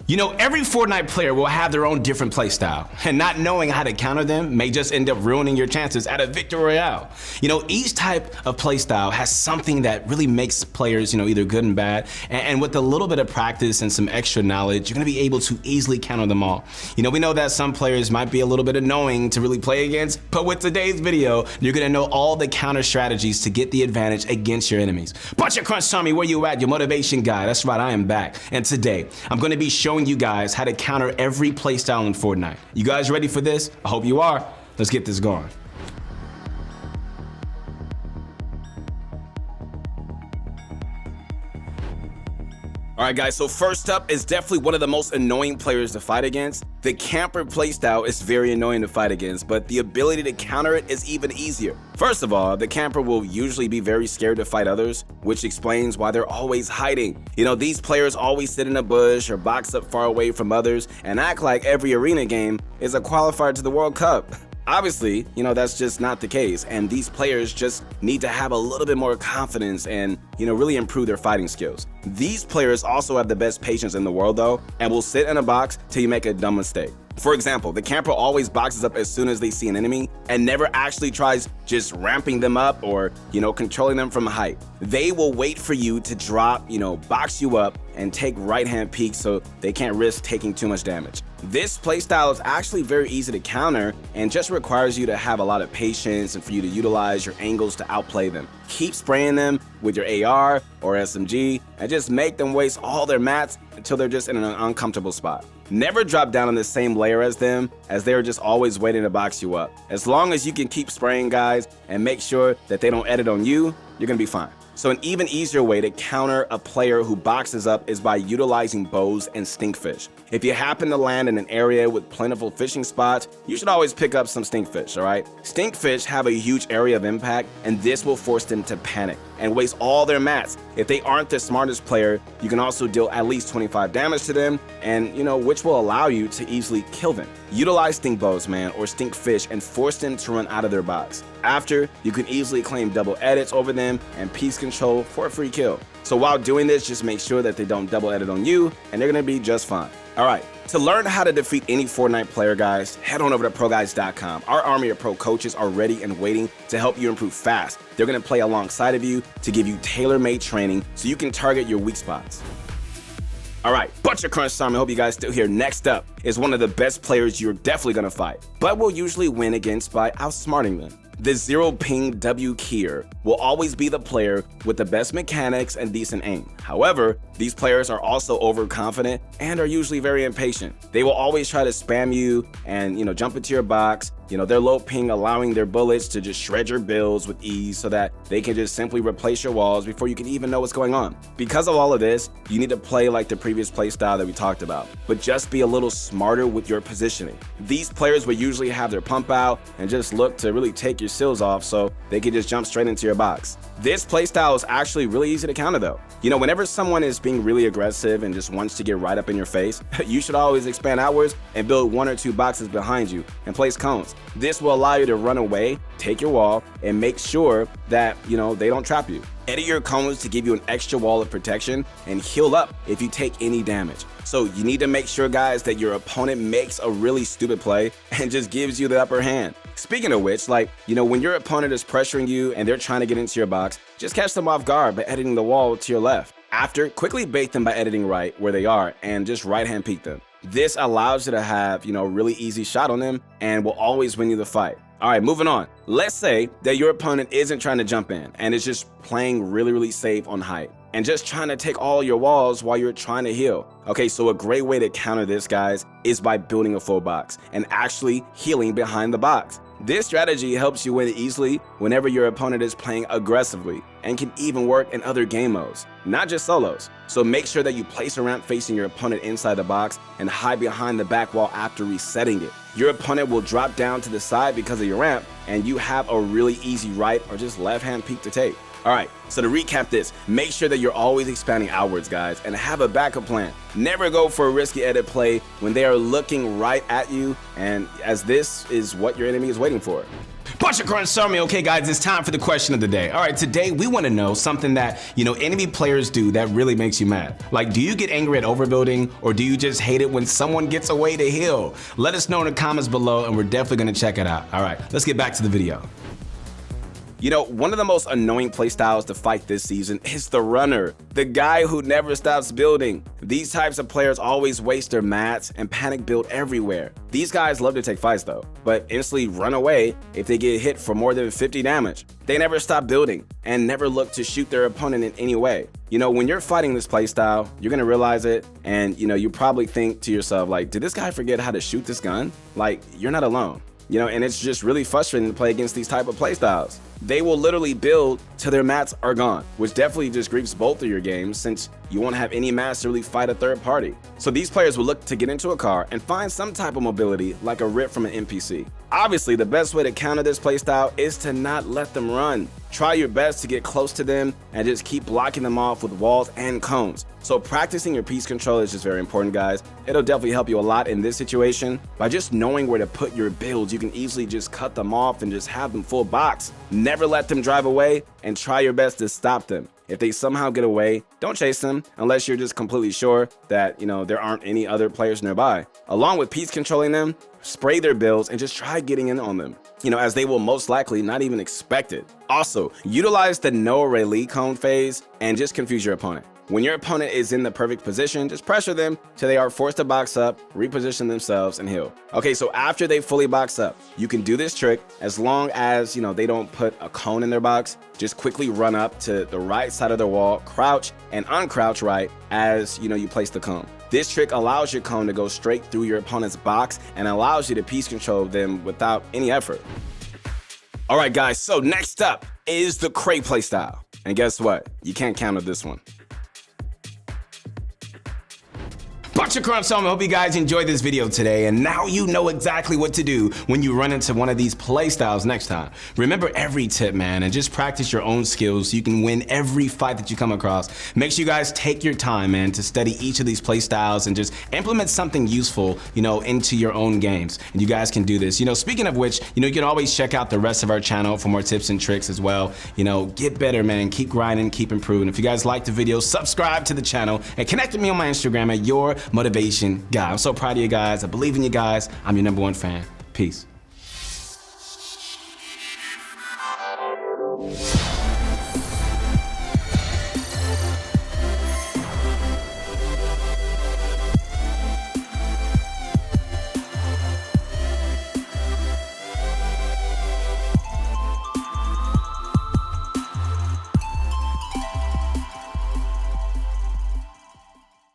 You know, every Fortnite player will have their own different playstyle, and not knowing how to counter them may just end up ruining your chances at a victory royale. You know, each type of playstyle has something that really makes players, either good and bad, and with a little bit of practice and some extra knowledge, you're gonna be able to easily counter them all. We know that some players might be a little bit annoying to really play against, but with today's video, you're gonna know all the counter strategies to get the advantage against your enemies. Bunch of Crunch Army, where you at? Your motivation guy. That's right, I am back. And today, I'm gonna be showing you guys how to counter every playstyle in Fortnite. You guys ready for this? I hope you are. Let's get this going. All right, guys, so first up is definitely one of the most annoying players to fight against. The camper playstyle is very annoying to fight against, but the ability to counter it is even easier. First of all, the camper will usually be very scared to fight others, which explains why they're always hiding. These players always sit in a bush or box up far away from others and act like every arena game is a qualifier to the World Cup. Obviously, that's just not the case, and these players just need to have a little bit more confidence and, really improve their fighting skills. These players also have the best patience in the world though, and will sit in a box till you make a dumb mistake. For example, the camper always boxes up as soon as they see an enemy and never actually tries just ramping them up or, controlling them from height. They will wait for you to drop, box you up and take right-hand peeks so they can't risk taking too much damage. This playstyle is actually very easy to counter and just requires you to have a lot of patience and for you to utilize your angles to outplay them. Keep spraying them with your AR or SMG and just make them waste all their mats until they're just in an uncomfortable spot. Never drop down on the same layer as them, as they're just always waiting to box you up. As long as you can keep spraying guys and make sure that they don't edit on you, you're gonna be fine. So an even easier way to counter a player who boxes up is by utilizing bows and stinkfish. If you happen to land in an area with plentiful fishing spots, you should always pick up some stinkfish, all right? Stinkfish have a huge area of impact, and this will force them to panic and waste all their mats. If they aren't the smartest player, you can also deal at least 25 damage to them, and which will allow you to easily kill them. Utilize stink bows, man, or stinkfish, and force them to run out of their box. After, you can easily claim double edits over them and piece control for a free kill. So while doing this, just make sure that they don't double edit on you, and they're gonna be just fine. All right, to learn how to defeat any Fortnite player, guys, head on over to ProGuides.com. Our army of pro coaches are ready and waiting to help you improve fast. They're gonna play alongside of you to give you tailor-made training so you can target your weak spots. All right, bunch of Crunch Time. I hope you guys still here. Next up is one of the best players you're definitely gonna fight, but will usually win against by outsmarting them. The zero ping W Keyer will always be the player with the best mechanics and decent aim. However, these players are also overconfident and are usually very impatient. They will always try to spam you and jump into your box. Their low ping allowing their bullets to just shred your builds with ease so that they can just simply replace your walls before you can even know what's going on. Because of all of this, you need to play like the previous play style that we talked about, but just be a little smarter with your positioning. These players will usually have their pump out and just look to really take your sills off so they can just jump straight into your box. This playstyle is actually really easy to counter though. Whenever someone is being really aggressive and just wants to get right up in your face, you should always expand outwards and build 1 or 2 boxes behind you and place cones. This will allow you to run away, take your wall, and make sure that, they don't trap you. Edit your cones to give you an extra wall of protection and heal up if you take any damage. So you need to make sure, guys, that your opponent makes a really stupid play and just gives you the upper hand. Speaking of which, when your opponent is pressuring you and they're trying to get into your box, just catch them off guard by editing the wall to your left. After, quickly bait them by editing right where they are and just right-hand peek them. This allows you to have, a really easy shot on them and will always win you the fight. All right, moving on. Let's say that your opponent isn't trying to jump in and is just playing really safe on height and just trying to take all your walls while you're trying to heal. Okay, so a great way to counter this, guys, is by building a full box and actually healing behind the box. This strategy helps you win easily whenever your opponent is playing aggressively and can even work in other game modes, not just solos. So make sure that you place a ramp facing your opponent inside the box and hide behind the back wall after resetting it. Your opponent will drop down to the side because of your ramp, and you have a really easy right or just left-hand peek to take. All right, so to recap this, make sure that you're always expanding outwards, guys, and have a backup plan. Never go for a risky edit play when they are looking right at you, and as this is what your enemy is waiting for. Bunch of crunch me. Okay, guys, it's time for the question of the day. All right, today we want to know something that, enemy players do that really makes you mad. Like, do you get angry at overbuilding, or do you just hate it when someone gets away to heal? Let us know in the comments below, and we're definitely going to check it out. All right, let's get back to the video. One of the most annoying playstyles to fight this season is the runner, the guy who never stops building. These types of players always waste their mats and panic build everywhere. These guys love to take fights though, but instantly run away if they get hit for more than 50 damage. They never stop building and never look to shoot their opponent in any way. When you're fighting this playstyle, you're gonna realize it, and you probably think to yourself, like, did this guy forget how to shoot this gun? Like, you're not alone. And it's just really frustrating to play against these type of playstyles. They will literally build till their mats are gone, which definitely just griefs both of your games since you won't have any mats to really fight a third party. So these players will look to get into a car and find some type of mobility like a rip from an NPC. Obviously, the best way to counter this playstyle is to not let them run. Try your best to get close to them and just keep blocking them off with walls and cones. So practicing your piece control is just very important, guys. It'll definitely help you a lot in this situation. By just knowing where to put your builds, you can easily just cut them off and just have them full box. Never let them drive away, and try your best to stop them. If they somehow get away, don't chase them unless you're just completely sure that, there aren't any other players nearby. Along with piece controlling them, spray their builds and just try getting in on them, as they will most likely not even expect it. Also, utilize the no rally cone phase and just confuse your opponent. When your opponent is in the perfect position, just pressure them till they are forced to box up, reposition themselves, and heal. Okay, so after they fully box up, you can do this trick as long as, they don't put a cone in their box. Just quickly run up to the right side of the wall, crouch, and uncrouch right as, you place the cone. This trick allows your cone to go straight through your opponent's box and allows you to piece control them without any effort. All right, guys, so next up is the Cray playstyle. And guess what? You can't counter this one. Bunch of crunch, I hope you guys enjoyed this video today, and now you know exactly what to do when you run into one of these playstyles next time. Remember every tip, man, and just practice your own skills so you can win every fight that you come across. Make sure you guys take your time, man, to study each of these playstyles and just implement something useful, into your own games. And you guys can do this. Speaking of which, you can always check out the rest of our channel for more tips and tricks as well. Get better, man, keep grinding, keep improving. If you guys like the video, subscribe to the channel and connect with me on my Instagram at your motivation guy. I'm so proud of you guys. I believe in you guys. I'm your #1 fan. Peace.